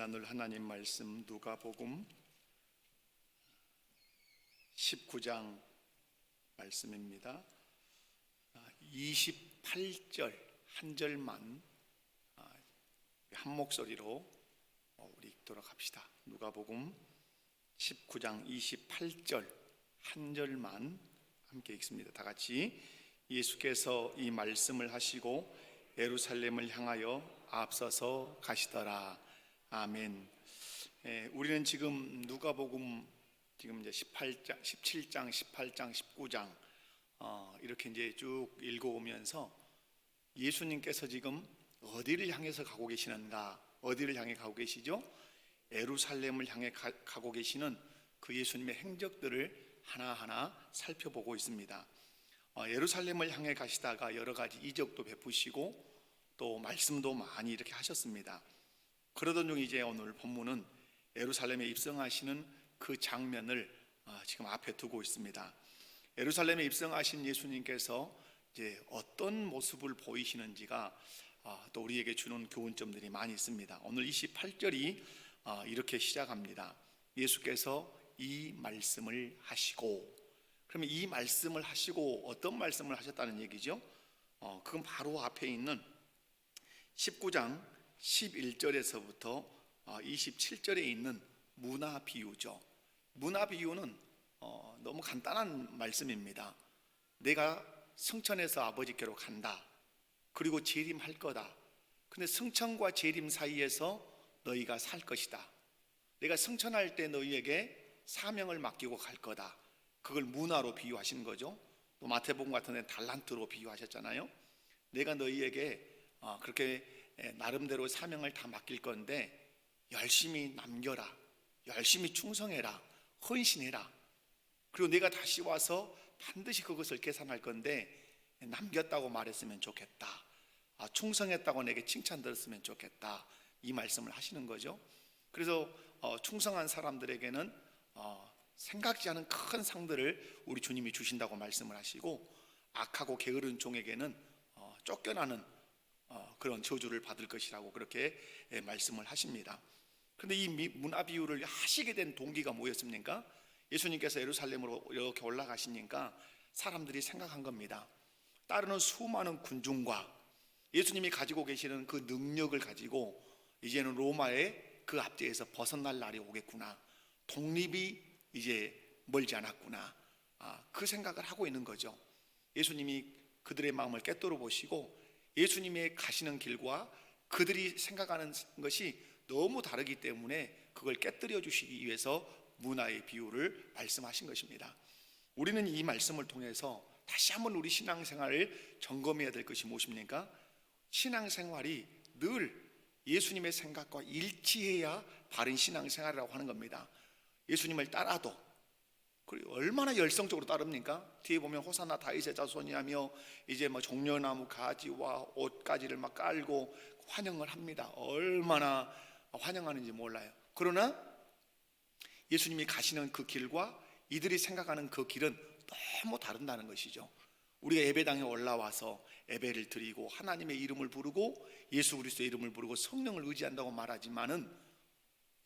나눌 하나님 말씀 누가복음 19장 말씀입니다. 28절 한 절만 한 목소리로 우리 읽도록 합시다. 누가복음 19장 28절 한 절만 함께 읽습니다. 다 같이. 예수께서 이 말씀을 하시고 예루살렘을 향하여 앞서서 가시더라. 아멘. 우리는 지금 누가복음 지금 이제 18장, 17장, 18장, 19장 이렇게 이제 쭉 읽어오면서 예수님께서 지금 어디를 향해서 가고 계시는가? 어디를 향해 가고 계시죠? 예루살렘을 향해 가고 계시는 그 예수님의 행적들을 하나하나 살펴보고 있습니다. 예루살렘을 향해 가시다가 여러 가지 이적도 베푸시고 또 말씀도 많이 이렇게 하셨습니다. 그러던 중 이제 오늘 본문은 예루살렘에 입성하시는 그 장면을 지금 앞에 두고 있습니다. 예루살렘에 입성하신 예수님께서 이제 어떤 모습을 보이시는지가 또 우리에게 주는 교훈점들이 많이 있습니다. 오늘 28절이 이렇게 시작합니다. 예수께서 이 말씀을 하시고, 그러면 이 말씀을 하시고 어떤 말씀을 하셨다는 얘기죠? 그건 바로 앞에 있는 19장 11절에서부터 27절에 있는 문화 비유죠. 문화 비유는 너무 간단한 말씀입니다. 내가 승천해서 아버지께로 간다. 그리고 재림할 거다. 근데 승천과 재림 사이에서 너희가 살 것이다. 내가 승천할 때 너희에게 사명을 맡기고 갈 거다. 그걸 문화로 비유하신 거죠. 또 마태복음 같은 데 달란트로 비유하셨잖아요. 내가 너희에게 그렇게 나름대로 사명을 다 맡길 건데 열심히 남겨라. 열심히 충성해라. 헌신해라. 그리고 내가 다시 와서 반드시 그것을 계산할 건데 남겼다고 말했으면 좋겠다. 충성했다고 내게 칭찬 들었으면 좋겠다. 이 말씀을 하시는 거죠. 그래서 충성한 사람들에게는 생각지 않은 큰 상들을 우리 주님이 주신다고 말씀을 하시고, 악하고 게으른 종에게는 쫓겨나는 그런 저주를 받을 것이라고 그렇게 말씀을 하십니다. 그런데 이 문화 비유를 하시게 된 동기가 뭐였습니까? 예수님께서 예루살렘으로 이렇게 올라가시니까 사람들이 생각한 겁니다. 따르는 수많은 군중과 예수님이 가지고 계시는 그 능력을 가지고 이제는 로마의 그 압제에서 벗어날 날이 오겠구나. 독립이 이제 멀지 않았구나. 그 생각을 하고 있는 거죠. 예수님이 그들의 마음을 꿰뚫어 보시고 예수님의 가시는 길과 그들이 생각하는 것이 너무 다르기 때문에 그걸 깨뜨려 주시기 위해서 문화의 비유를 말씀하신 것입니다. 우리는 이 말씀을 통해서 다시 한번 우리 신앙생활을 점검해야 될 것이 무엇입니까? 신앙생활이 늘 예수님의 생각과 일치해야 바른 신앙생활이라고 하는 겁니다. 예수님을 따라도 그리고 얼마나 열성적으로 따릅니까? 뒤에 보면 호산나 다윗의 자손이 하며 이제 종려나무 가지와 옷가지를 막 깔고 환영을 합니다. 얼마나 환영하는지 몰라요. 그러나 예수님이 가시는 그 길과 이들이 생각하는 그 길은 너무 다른다는 것이죠. 우리가 예배당에 올라와서 예배를 드리고 하나님의 이름을 부르고 예수 그리스도의 이름을 부르고 성령을 의지한다고 말하지만은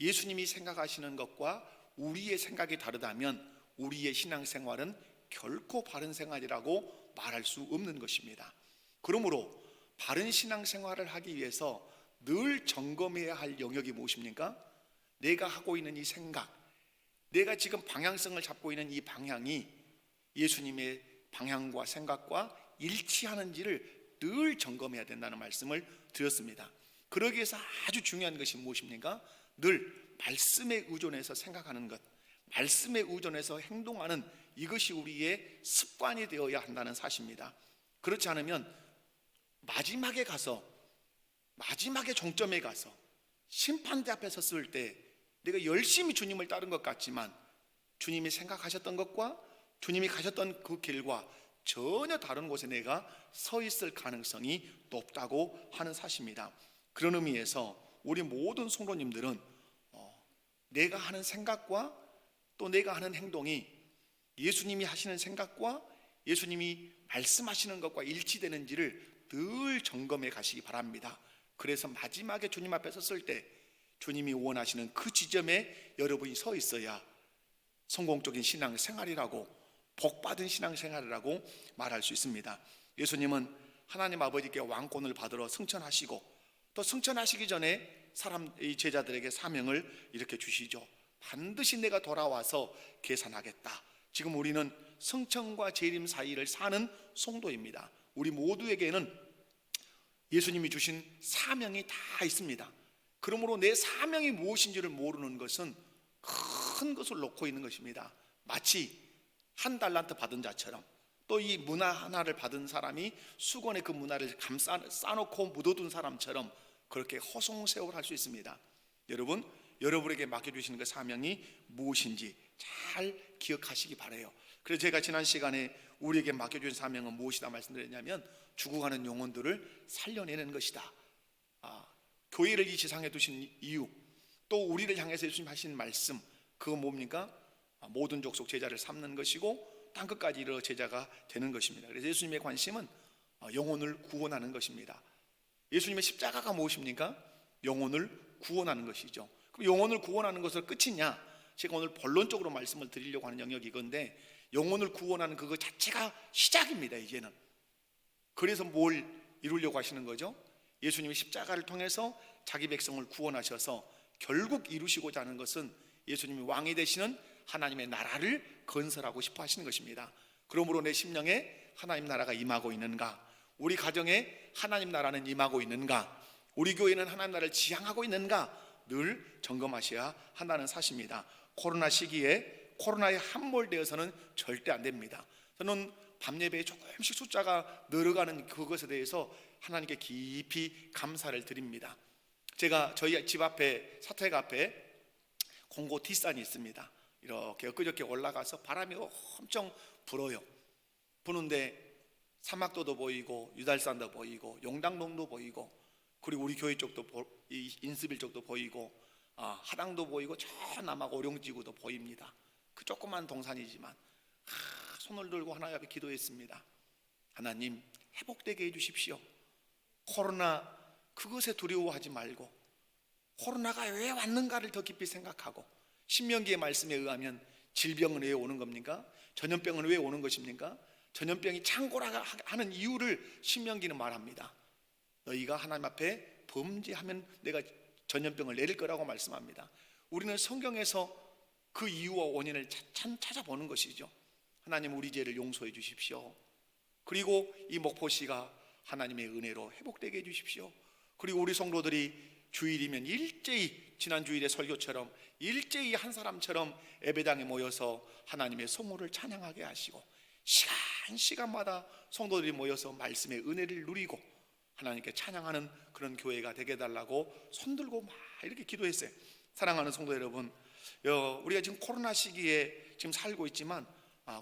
예수님이 생각하시는 것과 우리의 생각이 다르다면 우리의 신앙생활은 결코 바른 생활이라고 말할 수 없는 것입니다. 그러므로 바른 신앙생활을 하기 위해서 늘 점검해야 할 영역이 무엇입니까? 내가 하고 있는 이 생각, 내가 지금 방향성을 잡고 있는 이 방향이 예수님의 방향과 생각과 일치하는지를 늘 점검해야 된다는 말씀을 드렸습니다. 그러기 위해서 아주 중요한 것이 무엇입니까? 늘 말씀에 의존해서 생각하는 것, 말씀에 의존해서 행동하는 이것이 우리의 습관이 되어야 한다는 사실입니다. 그렇지 않으면 마지막에 종점에 가서 심판대 앞에 섰을 때 내가 열심히 주님을 따른 것 같지만 주님이 생각하셨던 것과 주님이 가셨던 그 길과 전혀 다른 곳에 내가 서 있을 가능성이 높다고 하는 사실입니다. 그런 의미에서 우리 모든 성도님들은 내가 하는 생각과 또 내가 하는 행동이 예수님이 하시는 생각과 예수님이 말씀하시는 것과 일치되는지를 늘 점검해 가시기 바랍니다. 그래서 마지막에 주님 앞에 섰을 때 주님이 원하시는 그 지점에 여러분이 서 있어야 성공적인 신앙생활이라고, 복받은 신앙생활이라고 말할 수 있습니다. 예수님은 하나님 아버지께 왕권을 받으러 승천하시고, 또 승천하시기 전에 이 제자들에게 사명을 이렇게 주시죠. 반드시 내가 돌아와서 계산하겠다. 지금 우리는 승천과 재림 사이를 사는 성도입니다. 우리 모두에게는 예수님이 주신 사명이 다 있습니다. 그러므로 내 사명이 무엇인지를 모르는 것은 큰 것을 놓고 있는 것입니다. 마치 한 달란트 받은 자처럼, 또 이 문화 하나를 받은 사람이 수건에 그 문화를 싸놓고 묻어둔 사람처럼 그렇게 허송세월할 수 있습니다. 여러분, 여러분에게 맡겨주시는 그 사명이 무엇인지 잘 기억하시기 바라요. 그래서 제가 지난 시간에 우리에게 맡겨주신 사명은 무엇이다 말씀드렸냐면, 죽어가는 영혼들을 살려내는 것이다. 교회를 이 지상에 두신 이유, 또 우리를 향해서 예수님 하신 말씀, 그거 뭡니까? 모든 족속 제자를 삼는 것이고 땅끝까지 이르러 제자가 되는 것입니다. 그래서 예수님의 관심은 영혼을 구원하는 것입니다. 예수님의 십자가가 무엇입니까? 영혼을 구원하는 것이죠. 그럼 영혼을 구원하는 것은 끝이냐? 제가 오늘 본론적으로 말씀을 드리려고 하는 영역이 이건데, 영혼을 구원하는 그거 자체가 시작입니다. 이제는. 그래서 뭘 이루려고 하시는 거죠? 예수님이 십자가를 통해서 자기 백성을 구원하셔서 결국 이루시고자 하는 것은 예수님이 왕이 되시는 하나님의 나라를 건설하고 싶어 하시는 것입니다. 그러므로 내 심령에 하나님 나라가 임하고 있는가? 우리 가정에 하나님 나라는 임하고 있는가? 우리 교회는 하나님 나라를 지향하고 있는가? 늘 점검하셔야 한다는 사실입니다. 코로나 시기에 코로나에 함몰되어서는 절대 안 됩니다. 저는 밤 예배에 조금씩 숫자가 늘어가는 그것에 대해서 하나님께 깊이 감사를 드립니다. 제가 저희 집 앞에, 사택 앞에 공고 뒷산이 있습니다. 이렇게 엊그저께 올라가서 바람이 엄청 불어요. 부는데 사막도도 보이고 유달산도 보이고 용당동도 보이고, 그리고 우리 교회 쪽도 인스빌 쪽도 보이고, 하당도 보이고, 저 남아 오룡지구도 보입니다. 그 조그만 동산이지만 손을 들고 하나님 앞에 기도했습니다. 하나님, 회복되게 해주십시오. 코로나 그것에 두려워하지 말고, 코로나가 왜 왔는가를 더 깊이 생각하고, 신명기의 말씀에 의하면 질병은 왜 오는 겁니까? 전염병은 왜 오는 것입니까? 전염병이 창고라 하는 이유를 신명기는 말합니다. 너희가 하나님 앞에 범죄하면 내가 전염병을 내릴 거라고 말씀합니다. 우리는 성경에서 그 이유와 원인을 찾아보는 것이죠. 하나님, 우리 죄를 용서해 주십시오. 그리고 이 목포시가 하나님의 은혜로 회복되게 해 주십시오. 그리고 우리 성도들이 주일이면 일제히, 지난 주일의 설교처럼 일제히 한 사람처럼 예배당에 모여서 하나님의 성호를 찬양하게 하시고, 시간마다 성도들이 모여서 말씀의 은혜를 누리고 하나님께 찬양하는 그런 교회가 되게 해달라고 손들고 막 이렇게 기도했어요. 사랑하는 성도 여러분, 우리가 지금 코로나 시기에 지금 살고 있지만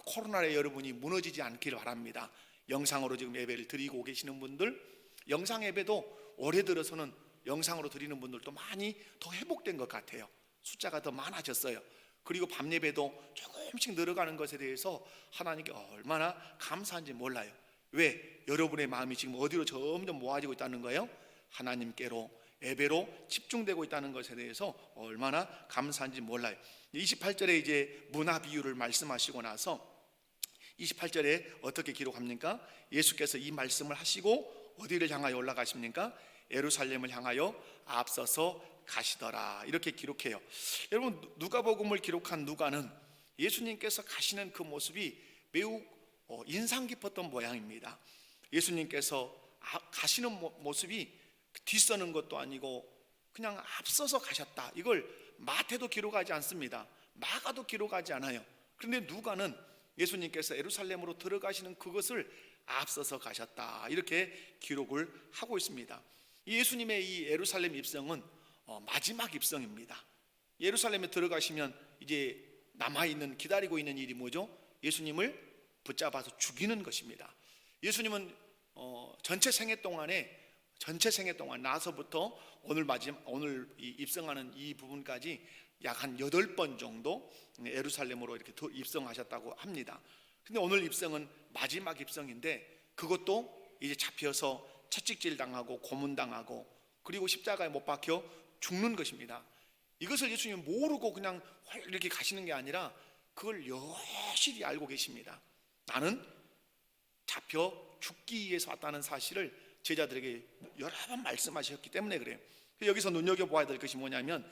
코로나에 여러분이 무너지지 않기를 바랍니다. 영상으로 지금 예배를 드리고 계시는 분들, 영상 예배도 올해 들어서는 영상으로 드리는 분들도 많이 더 회복된 것 같아요. 숫자가 더 많아졌어요. 그리고 밤 예배도 조금씩 늘어가는 것에 대해서 하나님께 얼마나 감사한지 몰라요. 왜? 여러분의 마음이 지금 어디로 점점 모아지고 있다는 거예요? 하나님께로, 예배로 집중되고 있다는 것에 대해서 얼마나 감사한지 몰라요. 28절에 이제 문화 비유를 말씀하시고 나서 28절에 어떻게 기록합니까? 예수께서 이 말씀을 하시고 어디를 향하여 올라가십니까? 예루살렘을 향하여 앞서서 가시더라, 이렇게 기록해요. 여러분, 누가복음을 기록한 누가는 예수님께서 가시는 그 모습이 매우 인상 깊었던 모양입니다. 예수님께서 가시는 모습이 뒤서는 것도 아니고 그냥 앞서서 가셨다, 이걸 마태도 기록하지 않습니다. 마가도 기록하지 않아요. 그런데 누가는 예수님께서 예루살렘으로 들어가시는 그것을 앞서서 가셨다, 이렇게 기록을 하고 있습니다. 예수님의 이 예루살렘 입성은 마지막 입성입니다. 예루살렘에 들어가시면 이제 남아있는, 기다리고 있는 일이 뭐죠? 예수님을 붙잡아서 죽이는 것입니다. 예수님은 전체 생애 동안 나서부터 오늘 입성하는 이 부분까지 약 한 8번 정도 예루살렘으로 이렇게 입성하셨다고 합니다. 근데 오늘 입성은 마지막 입성인데, 그것도 이제 잡혀서 채찍질 당하고 고문 당하고, 그리고 십자가에 못 박혀 죽는 것입니다. 이것을 예수님이 모르고 그냥 이렇게 가시는 게 아니라 그걸 여실히 알고 계십니다. 나는 잡혀 죽기 위해서 왔다는 사실을 제자들에게 여러 번 말씀하셨기 때문에 그래요. 여기서 눈여겨보아야 될 것이 뭐냐면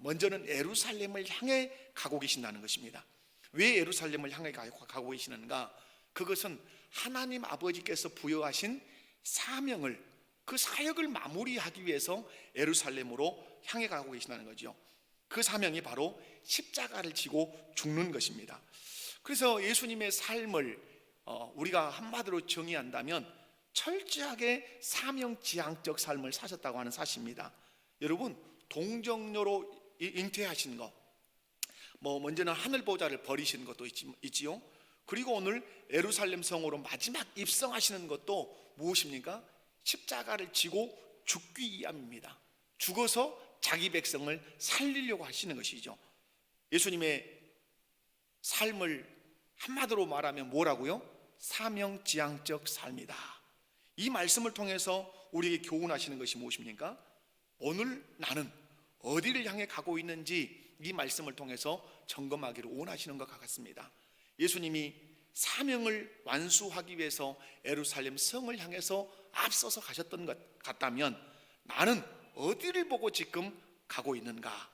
먼저는 예루살렘을 향해 가고 계신다는 것입니다. 왜 예루살렘을 향해 가고 계시는가? 그것은 하나님 아버지께서 부여하신 사명을, 그 사역을 마무리하기 위해서 예루살렘으로 향해 가고 계신다는 거죠. 그 사명이 바로 십자가를 지고 죽는 것입니다. 그래서 예수님의 삶을 우리가 한마디로 정의한다면 철저하게 사명지향적 삶을 사셨다고 하는 사실입니다. 여러분, 동정녀로 잉태하신 것, 먼저는 하늘보좌를 버리시는 것도 있지요. 그리고 오늘 예루살렘 성으로 마지막 입성하시는 것도 무엇입니까? 십자가를 지고 죽기 위함입니다. 죽어서 자기 백성을 살리려고 하시는 것이죠. 예수님의 삶을 한마디로 말하면 뭐라고요? 사명지향적 삶이다. 이 말씀을 통해서 우리에게 교훈하시는 것이 무엇입니까? 오늘 나는 어디를 향해 가고 있는지 이 말씀을 통해서 점검하기를 원하시는 것 같습니다. 예수님이 사명을 완수하기 위해서 예루살렘 성을 향해서 앞서서 가셨던 것 같다면 나는 어디를 보고 지금 가고 있는가?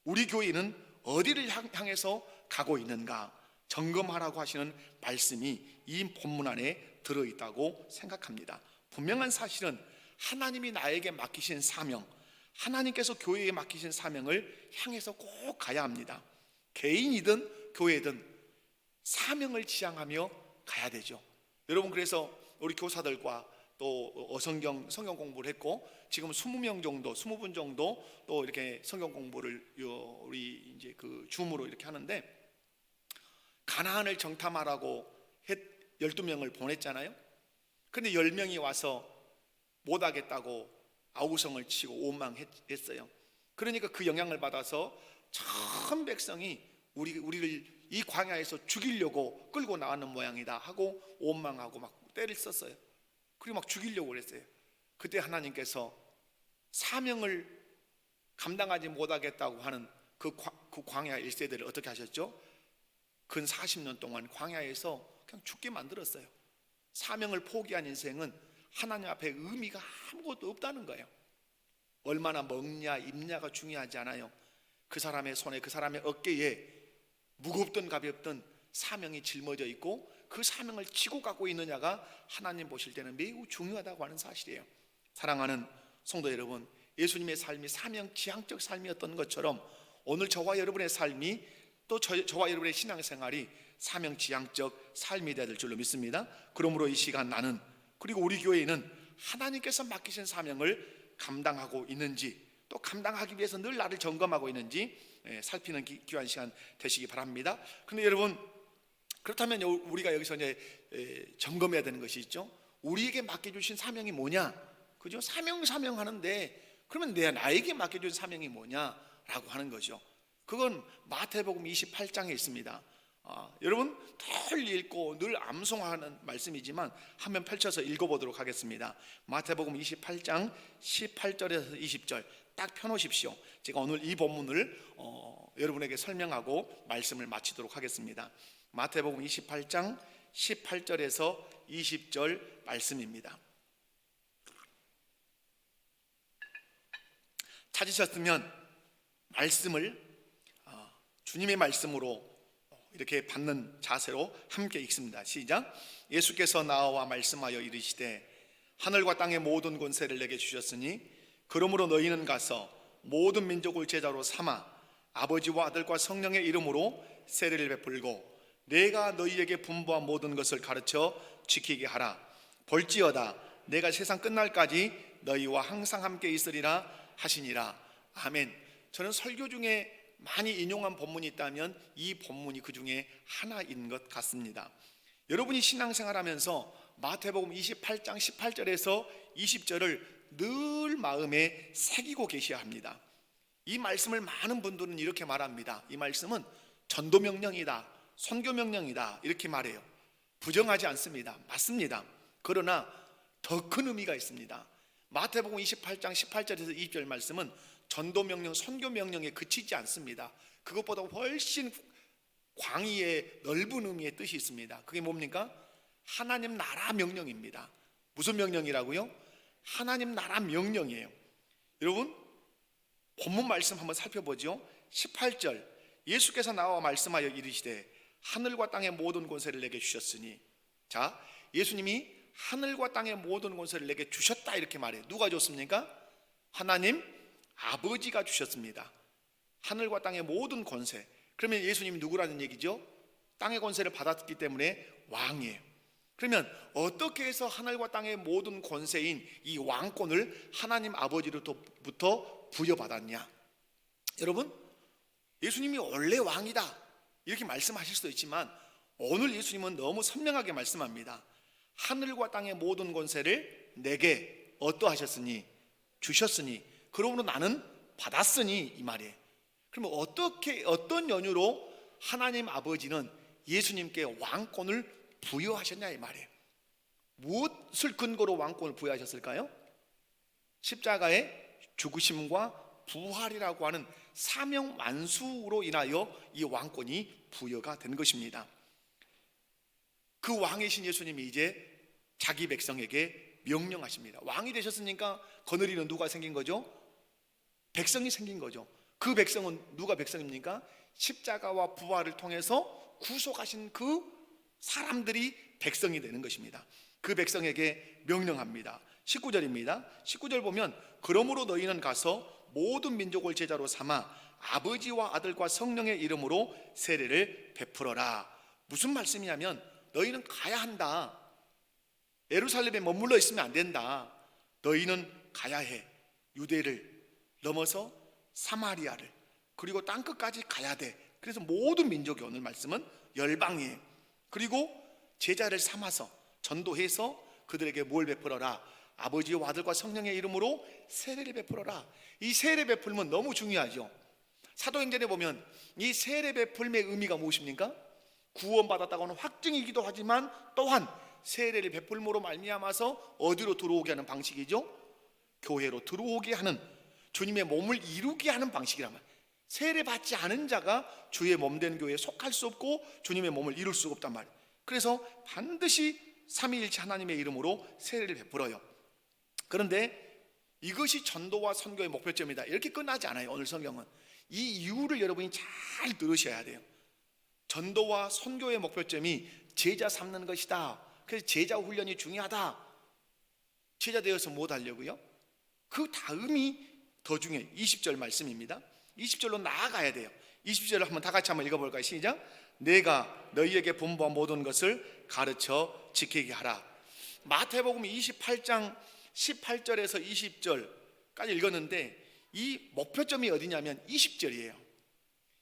우리 교회는 어디를 향해서 가고 있는가? 점검하라고 하시는 말씀이 이 본문 안에 들어있다고 생각합니다. 분명한 사실은 하나님이 나에게 맡기신 사명, 하나님께서 교회에 맡기신 사명을 향해서 꼭 가야 합니다. 개인이든 교회든 사명을 지향하며 가야 되죠. 여러분, 그래서 우리 교사들과 또 성경 공부를 했고 지금 20명 정도, 20분 정도 또 이렇게 성경 공부를 우리 이제 그 줌으로 이렇게 하는데, 가나안을 정탐하라고 12명을 보냈잖아요. 근데 10명이 와서 못하겠다고 아우성을 치고 원망했어요. 그러니까 그 영향을 받아서 전 백성이 우리를 이 광야에서 죽이려고 끌고 나가는 모양이다 하고 원망하고 막 때를 썼어요. 그리고 막 죽이려고 그랬어요. 그때 하나님께서 사명을 감당하지 못하겠다고 하는 그 광야 1세대를 어떻게 하셨죠? 근 40년 동안 광야에서 그냥 죽게 만들었어요. 사명을 포기한 인생은 하나님 앞에 의미가 아무것도 없다는 거예요. 얼마나 먹냐 입냐가 중요하지 않아요. 그 사람의 손에, 그 사람의 어깨에 무겁든 가볍든 사명이 짊어져 있고 그 사명을 지고 가고 있느냐가 하나님 보실 때는 매우 중요하다고 하는 사실이에요. 사랑하는 성도 여러분, 예수님의 삶이 사명지향적 삶이었던 것처럼 오늘 저와 여러분의 삶이 또 저와 여러분의 신앙생활이 사명지향적 삶이 되야 될 줄로 믿습니다. 그러므로 이 시간 나는, 그리고 우리 교회는 하나님께서 맡기신 사명을 감당하고 있는지, 또 감당하기 위해서 늘 나를 점검하고 있는지 살피는 귀한 시간 되시기 바랍니다. 그런데 여러분, 그렇다면 우리가 여기서 이제 점검해야 되는 것이 있죠. 우리에게 맡겨주신 사명이 뭐냐? 그죠? 사명 하는데 그러면 나에게 맡겨준 사명이 뭐냐라고 하는 거죠. 그건 마태복음 28장에 있습니다. 여러분 늘 읽고 늘 암송하는 말씀이지만 한번 펼쳐서 읽어보도록 하겠습니다. 마태복음 28장 18절에서 20절 딱 펴놓으십시오. 제가 오늘 이 본문을 여러분에게 설명하고 말씀을 마치도록 하겠습니다. 마태복음 28장 18절에서 20절 말씀입니다. 찾으셨으면 말씀을 주님의 말씀으로 이렇게 받는 자세로 함께 읽습니다. 시작. 예수께서 나와 말씀하여 이르시되 하늘과 땅의 모든 권세를 내게 주셨으니 그러므로 너희는 가서 모든 민족을 제자로 삼아 아버지와 아들과 성령의 이름으로 세례를 베풀고 내가 너희에게 분부한 모든 것을 가르쳐 지키게 하라. 볼지어다 내가 세상 끝날까지 너희와 항상 함께 있으리라 하시니라. 아멘. 저는 설교 중에 많이 인용한 본문이 있다면 이 본문이 그 중에 하나인 것 같습니다. 여러분이 신앙생활하면서 마태복음 28장 18절에서 20절을 늘 마음에 새기고 계셔야 합니다. 이 말씀을 많은 분들은 이렇게 말합니다. 이 말씀은 전도명령이다, 선교명령이다 이렇게 말해요. 부정하지 않습니다. 맞습니다. 그러나 더 큰 의미가 있습니다. 마태복음 28장 18절에서 20절 말씀은 전도 명령, 선교 명령에 그치지 않습니다. 그것보다 훨씬 광의의 넓은 의미의 뜻이 있습니다. 그게 뭡니까? 하나님 나라 명령입니다. 무슨 명령이라고요? 하나님 나라 명령이에요. 여러분, 본문 말씀 한번 살펴보죠. 18절, 예수께서 나와 말씀하여 이르시되 하늘과 땅의 모든 권세를 내게 주셨으니. 자, 예수님이 하늘과 땅의 모든 권세를 내게 주셨다 이렇게 말해요. 누가 줬습니까? 하나님 아버지가 주셨습니다. 하늘과 땅의 모든 권세. 그러면 예수님이 누구라는 얘기죠? 땅의 권세를 받았기 때문에 왕이에요. 그러면 어떻게 해서 하늘과 땅의 모든 권세인 이 왕권을 하나님 아버지로부터 부여받았냐? 여러분, 예수님이 원래 왕이다 이렇게 말씀하실 수도 있지만 오늘 예수님은 너무 선명하게 말씀합니다. 하늘과 땅의 모든 권세를 내게 어떠하셨으니? 주셨으니, 그러므로 나는 받았으니 이 말이에요. 그러면 어떤 연유로 하나님 아버지는 예수님께 왕권을 부여하셨냐 이 말이에요. 무엇을 근거로 왕권을 부여하셨을까요? 십자가의 죽으심과 부활이라고 하는 사명 만수로 인하여 이 왕권이 부여가 된 것입니다. 그 왕이신 예수님이 이제 자기 백성에게 명령하십니다. 왕이 되셨으니까 거느리는 누가 생긴 거죠? 백성이 생긴 거죠. 그 백성은 누가 백성입니까? 십자가와 부활을 통해서 구속하신 그 사람들이 백성이 되는 것입니다. 그 백성에게 명령합니다. 19절입니다. 19절 보면 그러므로 너희는 가서 모든 민족을 제자로 삼아 아버지와 아들과 성령의 이름으로 세례를 베풀어라. 무슨 말씀이냐면 너희는 가야 한다. 예루살렘에 머물러 있으면 안 된다. 너희는 가야 해. 유대를 넘어서 사마리아를, 그리고 땅끝까지 가야 돼. 그래서 모든 민족이, 오늘 말씀은 열방이에요. 그리고 제자를 삼아서 전도해서 그들에게 뭘 베풀어라? 아버지와 아들과 성령의 이름으로 세례를 베풀어라. 이 세례 베풀면 너무 중요하죠. 사도행전에 보면 이 세례 베풀의 의미가 무엇입니까? 구원받았다고 하는 확증이기도 하지만 또한 세례를 베풀므로 말미암아서 어디로 들어오게 하는 방식이죠? 교회로 들어오게 하는, 주님의 몸을 이루게 하는 방식이란 말이에요. 세례 받지 않은 자가 주의 몸된 교회에 속할 수 없고 주님의 몸을 이룰 수가 없단 말이에요. 그래서 반드시 삼위일체 하나님의 이름으로 세례를 베풀어요. 그런데 이것이 전도와 선교의 목표점이다 이렇게 끝나지 않아요. 오늘 성경은 이 이유를 여러분이 잘 들으셔야 돼요. 전도와 선교의 목표점이 제자 삼는 것이다. 그래서 제자 훈련이 중요하다. 제자 되어서 뭐 하려고요? 그 다음이 더 중요해요. 20절 말씀입니다. 20절로 나아가야 돼요. 20절을 한번 다 같이 한번 읽어볼까요? 시작. 내가 너희에게 분부한 모든 것을 가르쳐 지키게 하라. 마태복음 28장 18절에서 20절까지 읽었는데 이 목표점이 어디냐면 20절이에요.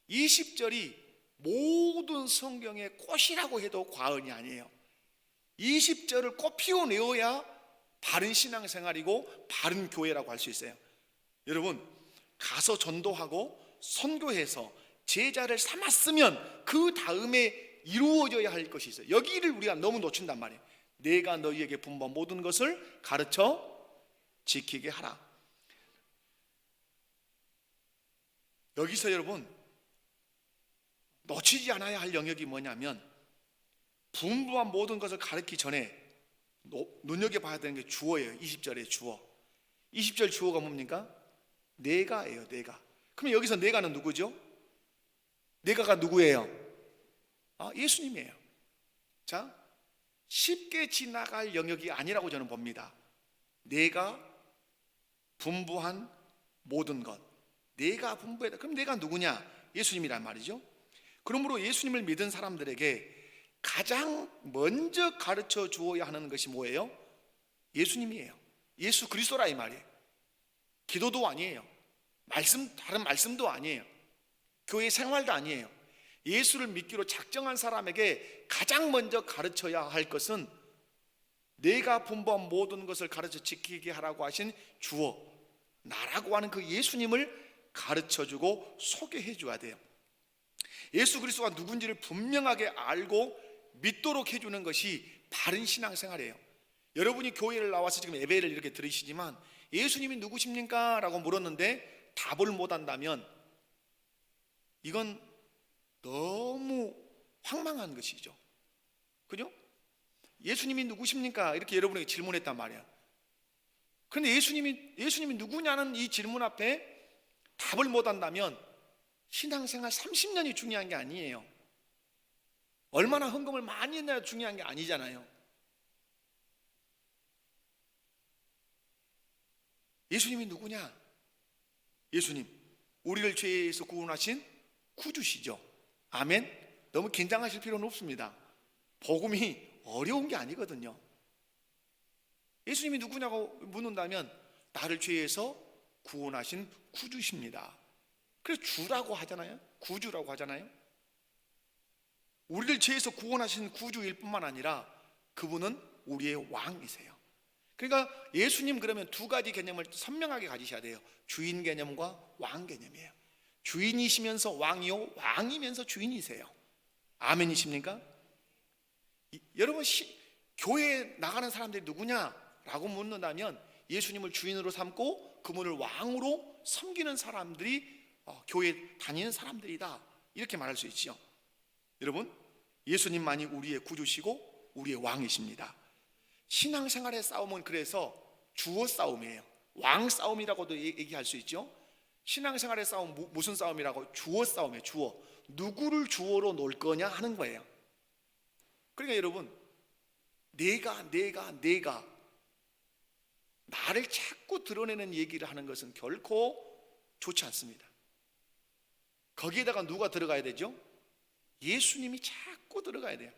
20절이 모든 성경의 꽃이라고 해도 과언이 아니에요. 20절을 꼭 피워내어야 바른 신앙생활이고 바른 교회라고 할 수 있어요. 여러분, 가서 전도하고 선교해서 제자를 삼았으면 그 다음에 이루어져야 할 것이 있어요. 여기를 우리가 너무 놓친단 말이에요. 내가 너희에게 분부한 모든 것을 가르쳐 지키게 하라. 여기서 여러분 놓치지 않아야 할 영역이 뭐냐면 분부한 모든 것을 가르치기 전에 눈여겨봐야 되는 게 주어예요. 20절의 주어. 20절 주어가 뭡니까? 내가예요. 내가. 그럼 여기서 내가는 누구죠? 내가가 누구예요? 예수님이에요. 자, 쉽게 지나갈 영역이 아니라고 저는 봅니다. 내가 분부한 모든 것, 내가 분부했다. 그럼 내가 누구냐? 예수님이란 말이죠. 그러므로 예수님을 믿은 사람들에게 가장 먼저 가르쳐 주어야 하는 것이 뭐예요? 예수님이에요. 예수 그리스도라 이 말이에요. 기도도 아니에요. 다른 말씀도 아니에요. 교회 생활도 아니에요. 예수를 믿기로 작정한 사람에게 가장 먼저 가르쳐야 할 것은 내가 분부한 모든 것을 가르쳐 지키게 하라고 하신 주어, 나라고 하는 그 예수님을 가르쳐주고 소개해 줘야 돼요. 예수 그리스도가 누군지를 분명하게 알고 믿도록 해주는 것이 바른 신앙생활이에요. 여러분이 교회를 나와서 지금 예배를 이렇게 들으시지만 예수님이 누구십니까? 라고 물었는데 답을 못 한다면 이건 너무 황망한 것이죠. 그죠? 예수님이 누구십니까? 이렇게 여러분에게 질문했단 말이야. 그런데 예수님이 누구냐는 이 질문 앞에 답을 못 한다면 신앙생활 30년이 중요한 게 아니에요. 얼마나 헌금을 많이 했나요? 중요한 게 아니잖아요. 예수님이 누구냐? 예수님, 우리를 죄에서 구원하신 구주시죠. 아멘. 너무 긴장하실 필요는 없습니다. 복음이 어려운 게 아니거든요. 예수님이 누구냐고 묻는다면 나를 죄에서 구원하신 구주십니다. 그래서 주라고 하잖아요. 구주라고 하잖아요. 우리를 죄에서 구원하신 구주일 뿐만 아니라 그분은 우리의 왕이세요. 그러니까 예수님 그러면 두 가지 개념을 선명하게 가지셔야 돼요. 주인 개념과 왕 개념이에요. 주인이시면서 왕이요, 왕이면서 주인이세요. 아멘이십니까? 여러분 교회에 나가는 사람들이 누구냐라고 묻는다면 예수님을 주인으로 삼고 그분을 왕으로 섬기는 사람들이 교회에 다니는 사람들이다, 이렇게 말할 수 있죠. 여러분, 예수님만이 우리의 구주시고 우리의 왕이십니다. 신앙생활의 싸움은 그래서 주어 싸움이에요. 왕 싸움이라고도 얘기할 수 있죠. 신앙생활의 싸움 무슨 싸움이라고? 주어 싸움이에요. 주어. 누구를 주어로 놓을 거냐 하는 거예요. 그러니까 여러분, 내가 나를 자꾸 드러내는 얘기를 하는 것은 결코 좋지 않습니다. 거기에다가 누가 들어가야 되죠? 예수님이 자꾸 들어가야 돼요.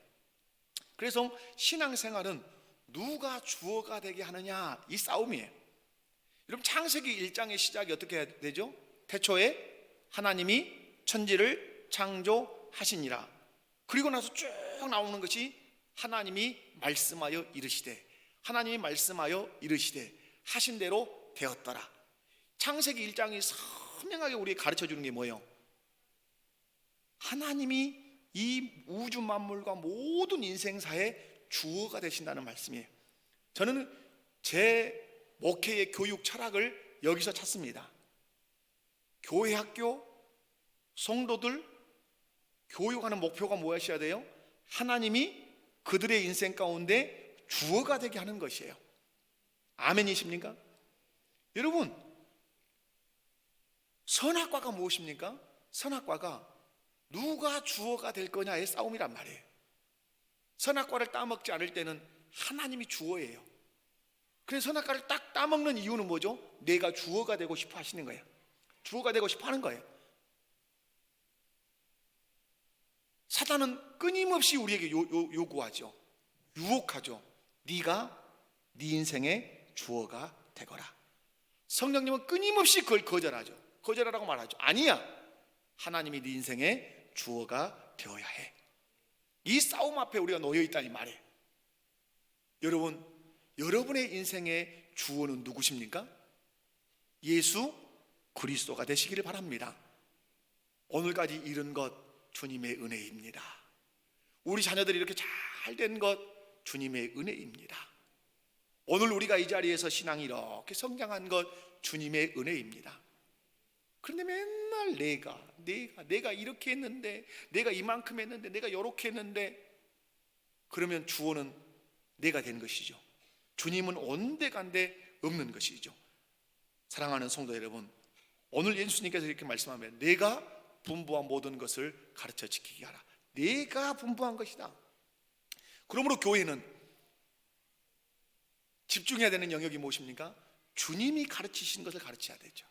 그래서 신앙생활은 누가 주어가 되게 하느냐, 이 싸움이에요. 여러분, 창세기 1장의 시작이 어떻게 해야 되죠? 태초에 하나님이 천지를 창조하시니라. 그리고 나서 쭉 나오는 것이 하나님이 말씀하여 이르시되, 하나님이 말씀하여 이르시되 하신 대로 되었더라. 창세기 1장이 선명하게 우리에게 가르쳐 주는 게 뭐예요? 하나님이 이 우주 만물과 모든 인생사의 주어가 되신다는 말씀이에요. 저는 제 목회의 교육 철학을 여기서 찾습니다. 교회 학교 성도들 교육하는 목표가 무엇이어야 돼요? 하나님이 그들의 인생 가운데 주어가 되게 하는 것이에요. 아멘이십니까? 여러분, 선악과가 무엇입니까? 선악과가 누가 주어가 될 거냐의 싸움이란 말이에요. 선악과를 따먹지 않을 때는 하나님이 주어예요. 그래서 선악과를 딱 따먹는 이유는 뭐죠? 내가 주어가 되고 싶어 하시는 거예요. 주어가 되고 싶어 하는 거예요. 사단은 끊임없이 우리에게 요구하죠. 유혹하죠. 네가 네 인생의 주어가 되거라. 성령님은 끊임없이 그걸 거절하죠. 거절하라고 말하죠. 아니야, 하나님이 네 인생의 주어가 되어야 해. 이 싸움 앞에 우리가 놓여 있다니 말이에요. 여러분, 여러분의 인생의 주어는 누구십니까? 예수 그리스도가 되시기를 바랍니다. 오늘까지 이룬 것 주님의 은혜입니다. 우리 자녀들이 이렇게 잘 된 것 주님의 은혜입니다. 오늘 우리가 이 자리에서 신앙이 이렇게 성장한 것 주님의 은혜입니다. 그런데 맨날 내가 이렇게 했는데, 내가 이만큼 했는데, 내가 이렇게 했는데, 그러면 주어는 내가 된 것이죠. 주님은 온데간데 없는 것이죠. 사랑하는 성도 여러분, 오늘 예수님께서 이렇게 말씀하면 내가 분부한 모든 것을 가르쳐 지키게 하라. 내가 분부한 것이다. 그러므로 교회는 집중해야 되는 영역이 무엇입니까? 주님이 가르치신 것을 가르쳐야 되죠.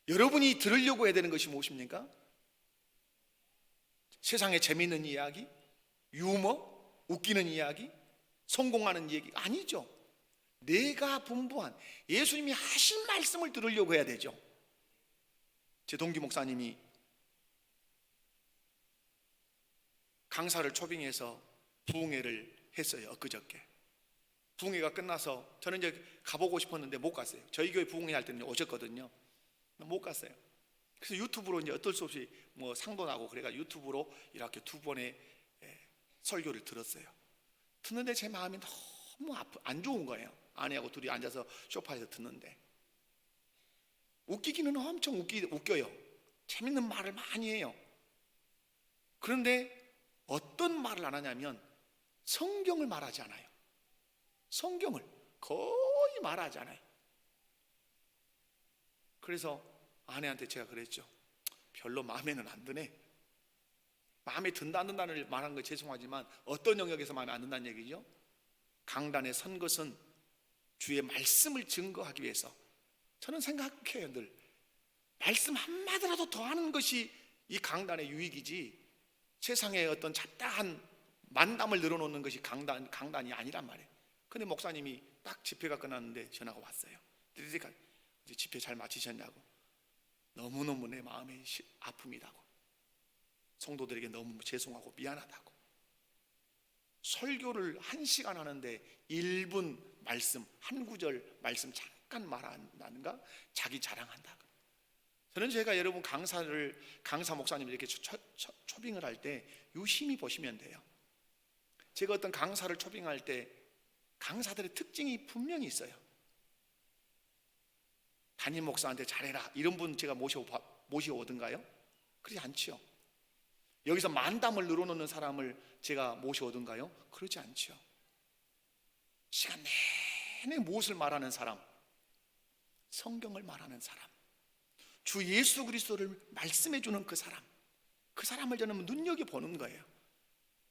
여러분이 들으려고 해야 되는 것이 무엇입니까? 세상에 재미있는 이야기, 유머, 웃기는 이야기, 성공하는 얘기 아니죠. 내가 분부한 예수님이 하신 말씀을 들으려고 해야 되죠. 제 동기 목사님이 강사를 초빙해서 부흥회를 했어요. 엊그저께 부흥회가 끝나서 저는 이제 가보고 싶었는데 못 갔어요. 저희 교회 부흥회 할 때는 오셨거든요. 못 갔어요. 그래서 유튜브로 이제 어쩔 수 없이 뭐 상도 나고 그래가 유튜브로 이렇게 두 번의 설교를 들었어요. 듣는데 제 마음이 너무 안 좋은 거예요. 아내하고 둘이 앉아서 소파에서 듣는데 웃기기는 엄청 웃겨요. 재밌는 말을 많이 해요. 그런데 어떤 말을 안 하냐면 성경을 말하지 않아요. 성경을 거의 말하지 않아요. 그래서 아내한테 제가 그랬죠. 별로 마음에는 안 드네. 마음에 든다 안 든다를 말한 거 죄송하지만 어떤 영역에서 마음에 안 든다는 얘기죠? 강단에 선 것은 주의 말씀을 증거하기 위해서. 저는 생각해요. 늘 말씀 한마디라도 더 하는 것이 이 강단의 유익이지 세상에 어떤 잡다한 만담을 늘어놓는 것이 강단이 아니란 말이에요. 근데 목사님이 딱 집회가 끝났는데 전화가 왔어요. 이제 집회 잘 마치셨냐고. 너무너무 내 마음이 아픕니다고. 성도들에게 너무 죄송하고 미안하다고. 설교를 1시간 하는데 1분 말씀, 한 구절 말씀 잠깐 말한다는가? 자기 자랑한다고. 저는 제가 여러분 강사 목사님 이렇게 초빙을 할 때 유심히 보시면 돼요. 제가 어떤 강사를 초빙할 때 강사들의 특징이 분명히 있어요. 담임 목사한테 잘해라 이런 분 제가 모셔오든가요? 그렇지 않죠. 여기서 만담을 늘어놓는 사람을 제가 모셔오든가요? 그러지 않죠. 시간 내내 무엇을 말하는 사람? 성경을 말하는 사람, 주 예수 그리스도를 말씀해 주는 그 사람을 저는 눈여겨보는 거예요.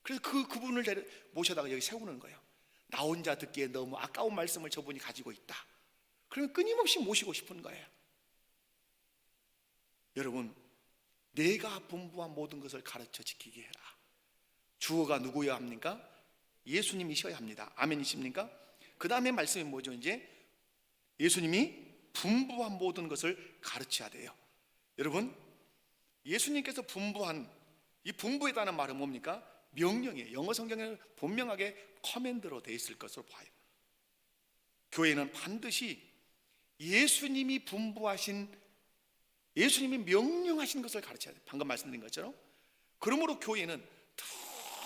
그래서 그분을 모셔다가 여기 세우는 거예요. 나 혼자 듣기에 너무 아까운 말씀을 저분이 가지고 있다. 그러면 끊임없이 모시고 싶은 거예요. 여러분, 내가 분부한 모든 것을 가르쳐 지키게 해라. 주어가 누구여야 합니까? 예수님이셔야 합니다. 아멘이십니까? 그 다음에 말씀이 뭐죠? 이제 예수님이 분부한 모든 것을 가르쳐야 돼요. 여러분, 예수님께서 분부한 이 분부에다는 말은 뭡니까? 명령이에요. 영어 성경에는 분명하게 커맨드로 되어 있을 것으로 봐요. 교회는 반드시 예수님이 분부하신, 예수님이 명령하신 것을 가르쳐야 돼요. 방금 말씀드린 것처럼. 그러므로 교회는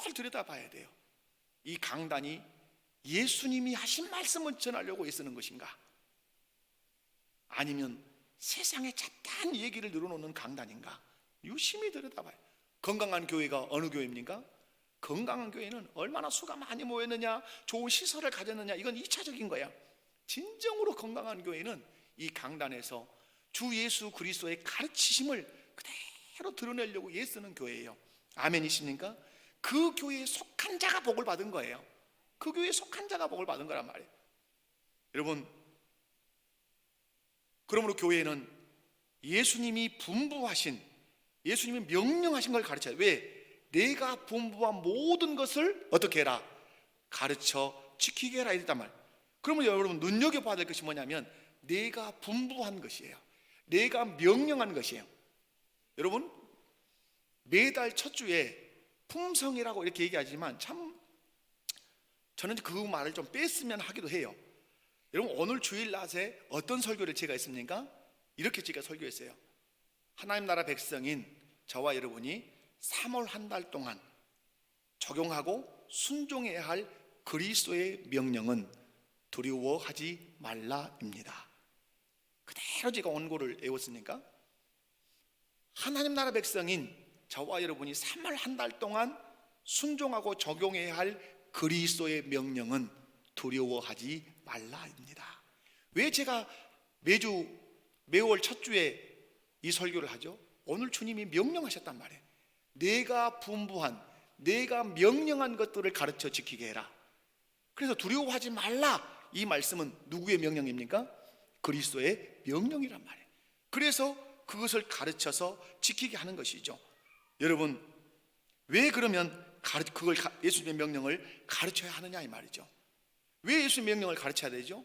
덜 들여다봐야 돼요. 이 강단이 예수님이 하신 말씀을 전하려고 애쓰는 것인가, 아니면 세상에 잡다한 얘기를 늘어놓는 강단인가, 유심히 들여다봐요. 건강한 교회가 어느 교회입니까? 건강한 교회는 얼마나 수가 많이 모였느냐, 좋은 시설을 가졌느냐, 이건 2차적인 거야. 진정으로 건강한 교회는 이 강단에서 주 예수 그리스도의 가르치심을 그대로 드러내려고 애쓰는 교회예요. 아멘이십니까? 그 교회에 속한 자가 복을 받은 거예요. 그 교회에 속한 자가 복을 받은 거란 말이에요. 여러분, 그러므로 교회는 예수님이 분부하신, 예수님이 명령하신 걸 가르쳐야 돼요. 왜? 내가 분부한 모든 것을 어떻게 해라? 가르쳐 지키게 해라 이랬단 말이에요. 그러면 여러분 눈여겨봐야 될 것이 뭐냐면 내가 분부한 것이에요. 내가 명령한 것이에요. 여러분, 매달 첫 주에 품성이라고 이렇게 얘기하지만 참 저는 그 말을 좀 뺐으면 하기도 해요. 여러분, 오늘 주일 낮에 어떤 설교를 제가 했습니까? 이렇게 제가 설교했어요. 하나님 나라 백성인 저와 여러분이 3월 한 달 동안 적용하고 순종해야 할 그리스도의 명령은 두려워하지 말라입니다. 그대로 제가 원고를 외웠으니까 하나님 나라 백성인 저와 여러분이 3월 한 달 동안 순종하고 적용해야 할 그리스도의 명령은 두려워하지 말라입니다. 왜 제가 매월 첫 주에 이 설교를 하죠? 오늘 주님이 명령하셨단 말이에요. 내가 분부한, 내가 명령한 것들을 가르쳐 지키게 해라. 그래서 두려워하지 말라, 이 말씀은 누구의 명령입니까? 그리스도의 명령이란 말이에요. 그래서 그것을 가르쳐서 지키게 하는 것이죠. 여러분, 왜 그러면 그걸 예수님의 명령을 가르쳐야 하느냐 이 말이죠. 왜 예수님의 명령을 가르쳐야 되죠?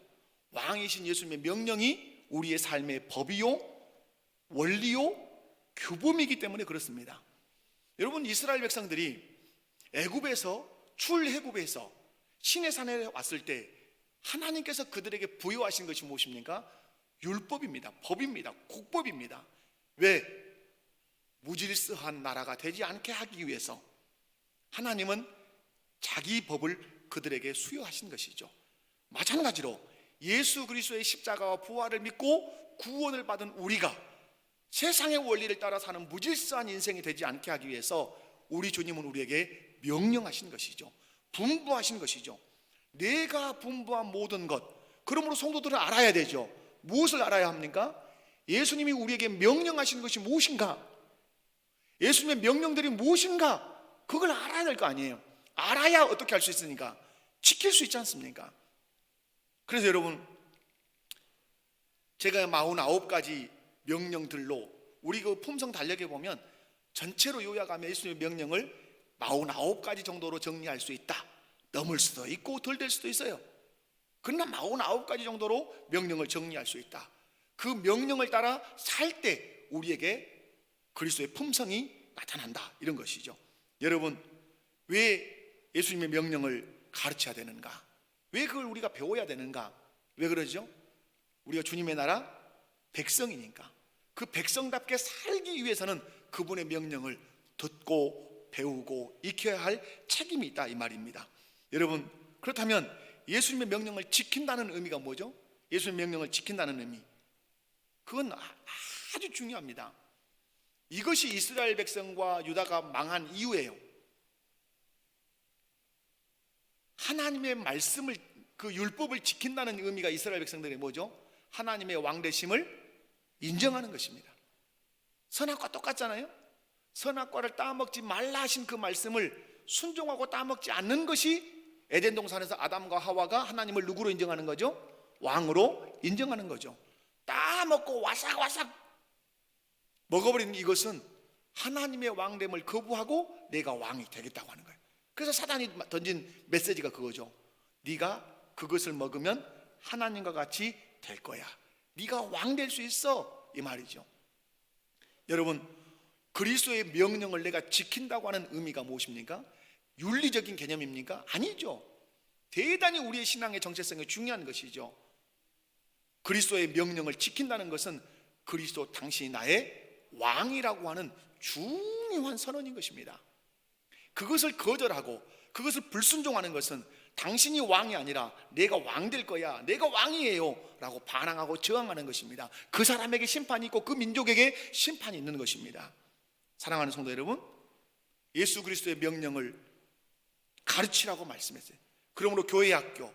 왕이신 예수님의 명령이 우리의 삶의 법이요, 원리요, 규범이기 때문에 그렇습니다. 여러분, 이스라엘 백성들이 출애굽에서 시내산에 왔을 때 하나님께서 그들에게 부여하신 것이 무엇입니까? 율법입니다. 법입니다. 국법입니다. 왜? 무질서한 나라가 되지 않게 하기 위해서 하나님은 자기 법을 그들에게 수여하신 것이죠. 마찬가지로 예수 그리스도의 십자가와 부활을 믿고 구원을 받은 우리가 세상의 원리를 따라 사는 무질서한 인생이 되지 않게 하기 위해서 우리 주님은 우리에게 명령하신 것이죠. 분부하신 것이죠. 내가 분부한 모든 것, 그러므로 성도들은 알아야 되죠. 무엇을 알아야 합니까? 예수님이 우리에게 명령하신 것이 무엇인가? 예수님의 명령들이 무엇인가? 그걸 알아야 될 거 아니에요. 알아야 어떻게 할 수 있으니까? 지킬 수 있지 않습니까? 그래서 여러분, 제가 49가지 명령들로 우리 그 품성 달력에 보면 전체로 요약하면 예수님의 명령을 49가지 정도로 정리할 수 있다. 넘을 수도 있고 덜 될 수도 있어요. 그러나 49가지 정도로 명령을 정리할 수 있다. 그 명령을 따라 살 때 우리에게 그리스도의 품성이 나타난다, 이런 것이죠. 여러분, 왜 예수님의 명령을 가르쳐야 되는가? 왜 그걸 우리가 배워야 되는가? 왜 그러죠? 우리가 주님의 나라 백성이니까. 그 백성답게 살기 위해서는 그분의 명령을 듣고 배우고 익혀야 할 책임이 있다, 이 말입니다. 여러분, 그렇다면 예수님의 명령을 지킨다는 의미가 뭐죠? 예수님의 명령을 지킨다는 의미, 그건 아주 중요합니다. 이것이 이스라엘 백성과 유다가 망한 이유예요. 하나님의 말씀을, 그 율법을 지킨다는 의미가 이스라엘 백성들이 뭐죠? 하나님의 왕되심을 인정하는 것입니다. 선악과 똑같잖아요. 선악과를 따먹지 말라 하신 그 말씀을 순종하고 따먹지 않는 것이 에덴 동산에서 아담과 하와가 하나님을 누구로 인정하는 거죠? 왕으로 인정하는 거죠. 따먹고 와삭와삭 먹어버리는 이것은 하나님의 왕됨을 거부하고 내가 왕이 되겠다고 하는 거예요. 그래서 사단이 던진 메시지가 그거죠. 네가 그것을 먹으면 하나님과 같이 될 거야. 네가 왕 될 수 있어, 이 말이죠. 여러분, 그리스도의 명령을 내가 지킨다고 하는 의미가 무엇입니까? 윤리적인 개념입니까? 아니죠. 대단히 우리의 신앙의 정체성이 중요한 것이죠. 그리스도의 명령을 지킨다는 것은 그리스도 당신이 나의 왕이라고 하는 중요한 선언인 것입니다. 그것을 거절하고 그것을 불순종하는 것은 당신이 왕이 아니라 내가 왕 될 거야, 내가 왕이에요 라고 반항하고 저항하는 것입니다. 그 사람에게 심판이 있고 그 민족에게 심판이 있는 것입니다. 사랑하는 성도 여러분, 예수 그리스도의 명령을 가르치라고 말씀했어요. 그러므로 교회 학교,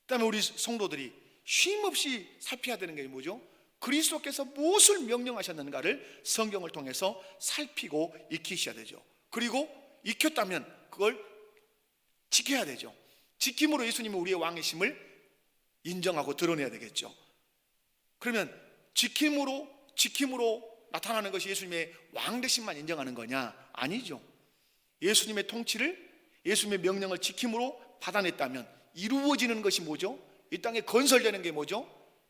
그다음에 우리 성도들이 쉼없이 살펴야 되는 게 뭐죠? 그리스도께서 무엇을 명령하셨는가를 성경을 통해서 살피고 익히셔야 되죠. 그리고 익혔다면 그걸 지켜야 되죠. 지킴으로 예수님이 우리의 왕이심을 인정하고 드러내야 되겠죠. 그러면 지킴으로 나타나는 것이 예수님의 왕되심만 인정하는 거냐? 아니죠. 예수님의 통치를, 예수님의 명령을 지킴으로 받아냈다면 이루어지는 것이 뭐죠? 이 땅에 건설되는 게 뭐죠?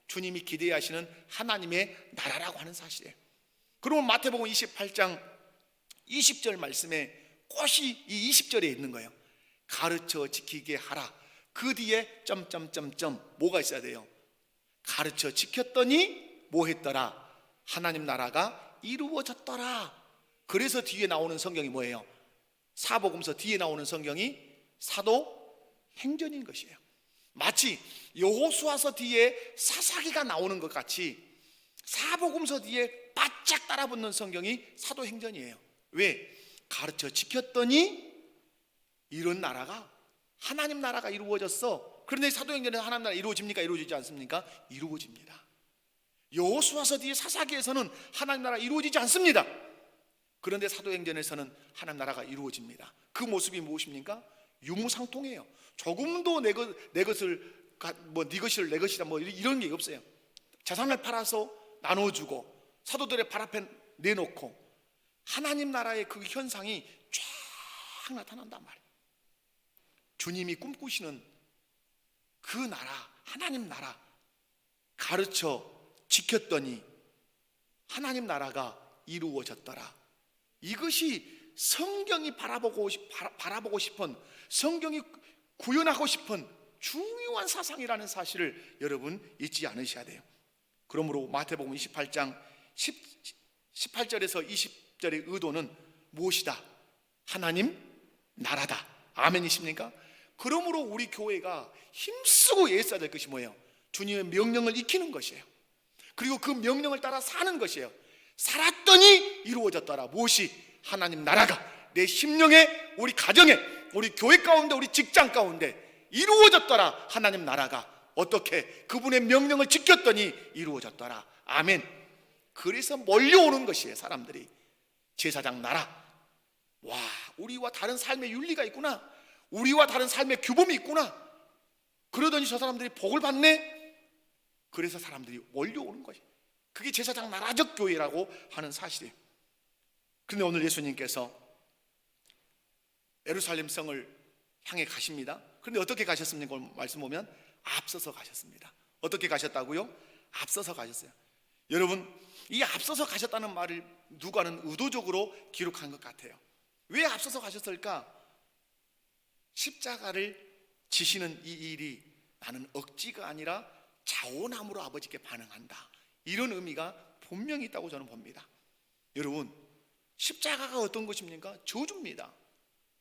주님이 기대하시는 하나님의 나라라고 하는 사실이에요. 그러면 마태복음 28장 20절 말씀에 꽃이 이 20절에 있는 거예요. 가르쳐 지키게 하라. 그 뒤에 점점점점 뭐가 있어야 돼요? 가르쳐 지켰더니 뭐 했더라? 하나님 나라가 이루어졌더라. 그래서 뒤에 나오는 성경이 뭐예요? 사복음서 뒤에 나오는 성경이 사도행전인 것이에요. 마치 여호수아서 뒤에 사사기가 나오는 것 같이 사복음서 뒤에 바짝 따라붙는 성경이 사도행전이에요. 왜? 가르쳐 지켰더니 이런 나라가, 하나님 나라가 이루어졌어. 그런데 사도행전에서 하나님 나라 이루어집니까? 이루어지지 않습니까? 이루어집니다. 여호수아서 뒤에 사사기에서는 하나님 나라 이루어지지 않습니다. 그런데 사도행전에서는 하나님 나라가 이루어집니다. 그 모습이 무엇입니까? 유무상통해요. 조금도 내 것을 뭐 네 것을 내 것이다 뭐 이런 게 없어요. 자산을 팔아서 나눠주고 사도들의 발 앞에 내놓고 하나님 나라의 그 현상이 쫙 나타난단 말이에요. 주님이 꿈꾸시는 그 나라, 하나님 나라 가르쳐 지켰더니 하나님 나라가 이루어졌더라. 이것이 성경이 바라보고 싶은, 성경이 구현하고 싶은 중요한 사상이라는 사실을 여러분 잊지 않으셔야 돼요. 그러므로 마태복음 28장 18절에서 20절의 의도는 무엇이다? 하나님 나라다. 아멘이십니까? 그러므로 우리 교회가 힘쓰고 애써야 될 것이 뭐예요? 주님의 명령을 익히는 것이에요. 그리고 그 명령을 따라 사는 것이에요. 살았더니 이루어졌더라. 무엇이? 하나님 나라가 내 심령에, 우리 가정에, 우리 교회 가운데, 우리 직장 가운데 이루어졌더라. 하나님 나라가 어떻게? 그분의 명령을 지켰더니 이루어졌더라. 아멘. 그래서 몰려오는 것이에요. 사람들이. 제사장 나라. 와, 우리와 다른 삶의 윤리가 있구나, 우리와 다른 삶의 규범이 있구나. 그러더니 저 사람들이 복을 받네. 그래서 사람들이 몰려오는 것이, 그게 제사장 나라적 교회라고 하는 사실이에요. 그런데 오늘 예수님께서 예루살렘 성을 향해 가십니다. 그런데 어떻게 가셨습니까? 말씀 보면 앞서서 가셨습니다. 어떻게 가셨다고요? 앞서서 가셨어요. 여러분, 이 앞서서 가셨다는 말을 누가는 의도적으로 기록한 것 같아요. 왜 앞서서 가셨을까? 십자가를 지시는 이 일이 나는 억지가 아니라 자원함으로 아버지께 반응한다, 이런 의미가 분명히 있다고 저는 봅니다. 여러분, 십자가가 어떤 것입니까? 저주입니다.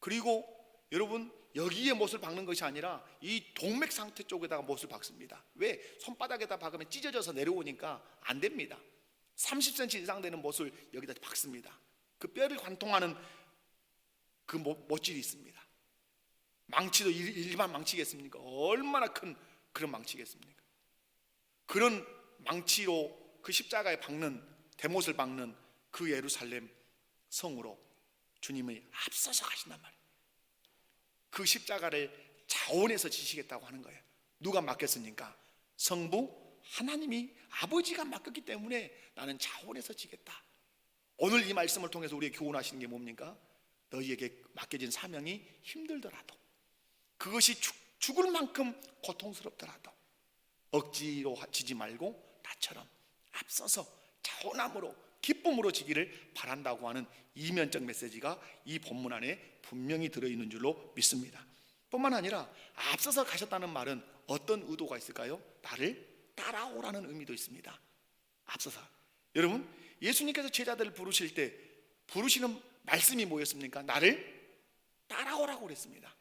그리고 여러분, 여기에 못을 박는 것이 아니라 이 동맥 상태 쪽에다가 못을 박습니다. 왜? 손바닥에다 박으면 찢어져서 내려오니까 안 됩니다. 30cm 이상 되는 못을 여기다 박습니다. 그 뼈를 관통하는 그 못질이 있습니다. 망치도 일반 망치겠습니까? 얼마나 큰 그런 망치겠습니까? 그런 망치로 그 십자가에 박는, 대못을 박는 그 예루살렘 성으로 주님이 앞서서 가신단 말이에요. 그 십자가를 자원해서 지시겠다고 하는 거예요. 누가 맡겼습니까? 성부 하나님이, 아버지가 맡겼기 때문에 나는 자원해서 지겠다. 오늘 이 말씀을 통해서 우리에게 교훈하시는 게 뭡니까? 너희에게 맡겨진 사명이 힘들더라도, 그것이 죽을 만큼 고통스럽더라도 억지로 지지 말고 나처럼 앞서서 자원함으로 기쁨으로 지기를 바란다고 하는 이면적 메시지가 이 본문 안에 분명히 들어있는 줄로 믿습니다. 뿐만 아니라 앞서서 가셨다는 말은 어떤 의도가 있을까요? 나를 따라오라는 의미도 있습니다. 앞서서. 여러분, 예수님께서 제자들을 부르실 때 부르시는 말씀이 뭐였습니까? 나를 따라오라고 그랬습니다.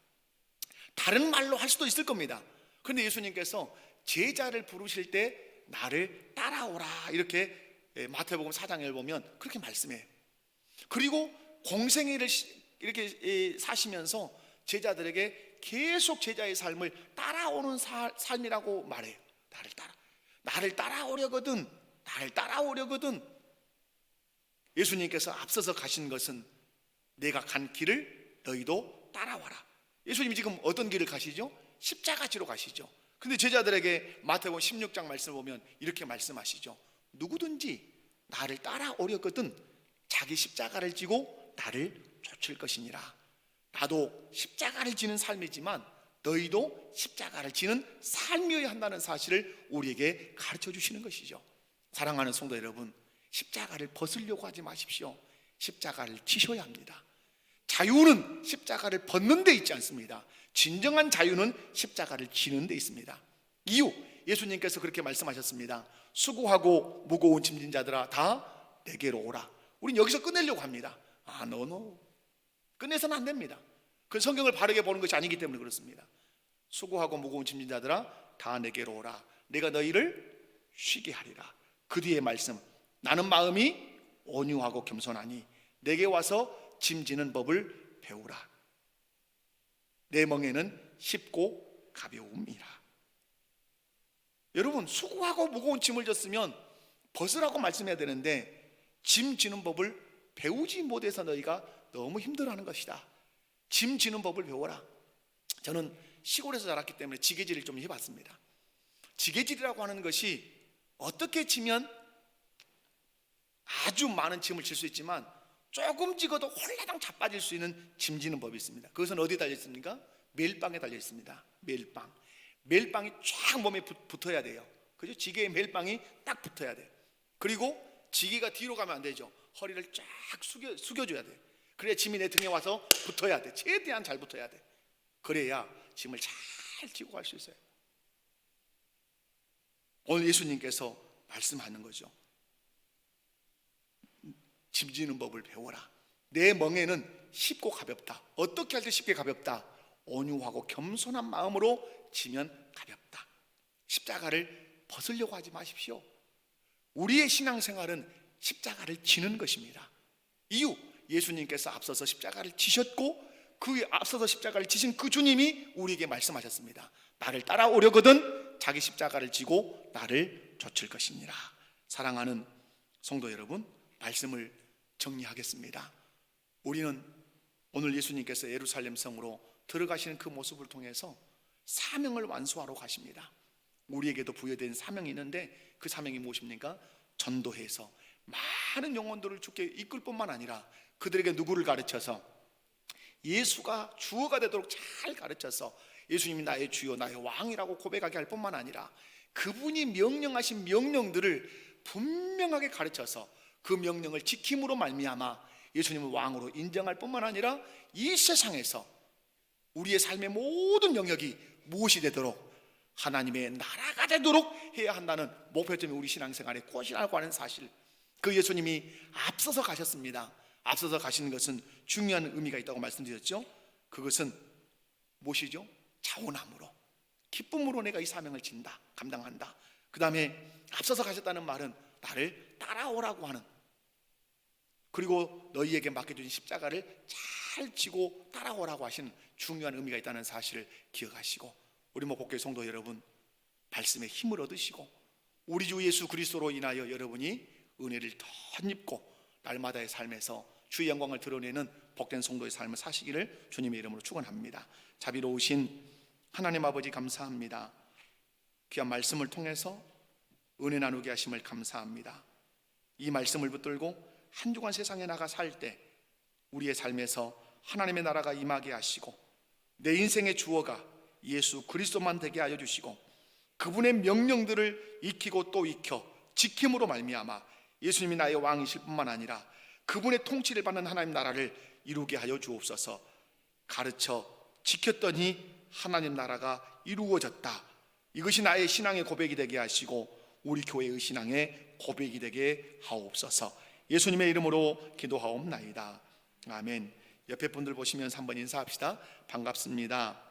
다른 말로 할 수도 있을 겁니다. 그런데 예수님께서 제자를 부르실 때 나를 따라오라, 이렇게 마태복음 4장을 보면 그렇게 말씀해요. 그리고 공생애를 이렇게 사시면서 제자들에게 계속 제자의 삶을 따라오는 삶이라고 말해요. 나를 따라오려거든, 나를 따라오려거든. 예수님께서 앞서서 가신 것은 내가 간 길을 너희도 따라와라. 예수님이 지금 어떤 길을 가시죠? 십자가지로 가시죠. 근데 제자들에게 마태복음 16장 말씀을 보면 이렇게 말씀하시죠. 누구든지 나를 따라오려거든 자기 십자가를 지고 나를 쫓을 것이니라. 나도 십자가를 지는 삶이지만 너희도 십자가를 지는 삶이어야 한다는 사실을 우리에게 가르쳐 주시는 것이죠. 사랑하는 성도 여러분, 십자가를 벗으려고 하지 마십시오. 십자가를 지셔야 합니다. 자유는 십자가를 벗는 데 있지 않습니다. 진정한 자유는 십자가를 지는 데 있습니다. 이유, 예수님께서 그렇게 말씀하셨습니다. 수고하고 무거운 짐진 자들아 다 내게로 오라. 우린 여기서 끝내려고 합니다. 끝내서는 안 됩니다. 그 성경을 바르게 보는 것이 아니기 때문에 그렇습니다. 수고하고 무거운 짐진 자들아 다 내게로 오라. 내가 너희를 쉬게 하리라. 그 뒤에 말씀, 나는 마음이 온유하고 겸손하니 내게 와서 짐지는 법을 배우라. 내 멍에는 쉽고 가벼움이라. 여러분, 수고하고 무거운 짐을 졌으면 벗으라고 말씀해야 되는데 짐 지는 법을 배우지 못해서 너희가 너무 힘들어하는 것이다. 짐 지는 법을 배워라. 저는 시골에서 자랐기 때문에 지게질을 좀 해봤습니다. 지게질이라고 하는 것이 어떻게 지면 아주 많은 짐을 질 수 있지만 조금 찍어도 홀라당 자빠질 수 있는 짐 지는 법이 있습니다. 그것은 어디에 달려 있습니까? 멜빵에 달려 있습니다. 멜빵이 쫙 몸에 붙어야 돼요. 그죠? 지게에 멜빵이 딱 붙어야 돼요. 그리고 지게가 뒤로 가면 안 되죠. 허리를 쫙 숙여줘야 돼요. 그래야 짐이 내 등에 와서 붙어야 돼. 최대한 잘 붙어야 돼. 그래야 짐을 잘 지고 갈 수 있어요. 오늘 예수님께서 말씀하는 거죠. 짐 지는 법을 배워라. 내 멍에는 쉽고 가볍다. 어떻게 할 때 쉽게 가볍다? 온유하고 겸손한 마음으로 지면 가볍다. 십자가를 벗으려고 하지 마십시오. 우리의 신앙생활은 십자가를 지는 것입니다. 이유, 예수님께서 앞서서 십자가를 지셨고 그 앞서서 십자가를 지신 그 주님이 우리에게 말씀하셨습니다. 나를 따라오려거든 자기 십자가를 지고 나를 좇을 것이니라. 사랑하는 성도 여러분, 말씀을 정리하겠습니다. 우리는 오늘 예수님께서 예루살렘 성으로 들어가시는 그 모습을 통해서 사명을 완수하러 가십니다. 우리에게도 부여된 사명이 있는데 그 사명이 무엇입니까? 전도해서 많은 영혼들을 주께 이끌 뿐만 아니라 그들에게 누구를 가르쳐서 예수가 주어가 되도록 잘 가르쳐서 예수님이 나의 주요 나의 왕이라고 고백하게 할 뿐만 아니라 그분이 명령하신 명령들을 분명하게 가르쳐서 그 명령을 지킴으로 말미암아 예수님을 왕으로 인정할 뿐만 아니라 이 세상에서 우리의 삶의 모든 영역이 무엇이 되도록 하나님의 나라가 되도록 해야 한다는 목표점이 우리 신앙생활의 꽃이라고 하는 사실, 그 예수님이 앞서서 가셨습니다. 앞서서 가시는 것은 중요한 의미가 있다고 말씀드렸죠. 그것은 무엇이죠? 자원함으로, 기쁨으로 내가 이 사명을 진다, 감당한다. 그 다음에 앞서서 가셨다는 말은 나를 따라오라고 하는, 그리고 너희에게 맡겨주신 십자가를 잘 지고 따라오라고 하시는 중요한 의미가 있다는 사실을 기억하시고, 우리 목복교회 성도 여러분, 말씀에 힘을 얻으시고 우리 주 예수 그리스도로 인하여 여러분이 은혜를 덧입고 날마다의 삶에서 주의 영광을 드러내는 복된 성도의 삶을 사시기를 주님의 이름으로 축원합니다. 자비로우신 하나님 아버지, 감사합니다. 귀한 말씀을 통해서 은혜 나누게 하심을 감사합니다. 이 말씀을 붙들고 한 주간 세상에 나가 살 때 우리의 삶에서 하나님의 나라가 임하게 하시고 내 인생의 주어가 예수 그리스도만 되게 하여 주시고 그분의 명령들을 익히고 또 익혀 지킴으로 말미암아 예수님이 나의 왕이실 뿐만 아니라 그분의 통치를 받는 하나님 나라를 이루게 하여 주옵소서. 가르쳐 지켰더니 하나님 나라가 이루어졌다. 이것이 나의 신앙의 고백이 되게 하시고 우리 교회의 신앙의 고백이 되게 하옵소서. 예수님의 이름으로 기도하옵나이다. 아멘. 옆에 분들 보시면서 한번 인사합시다. 반갑습니다.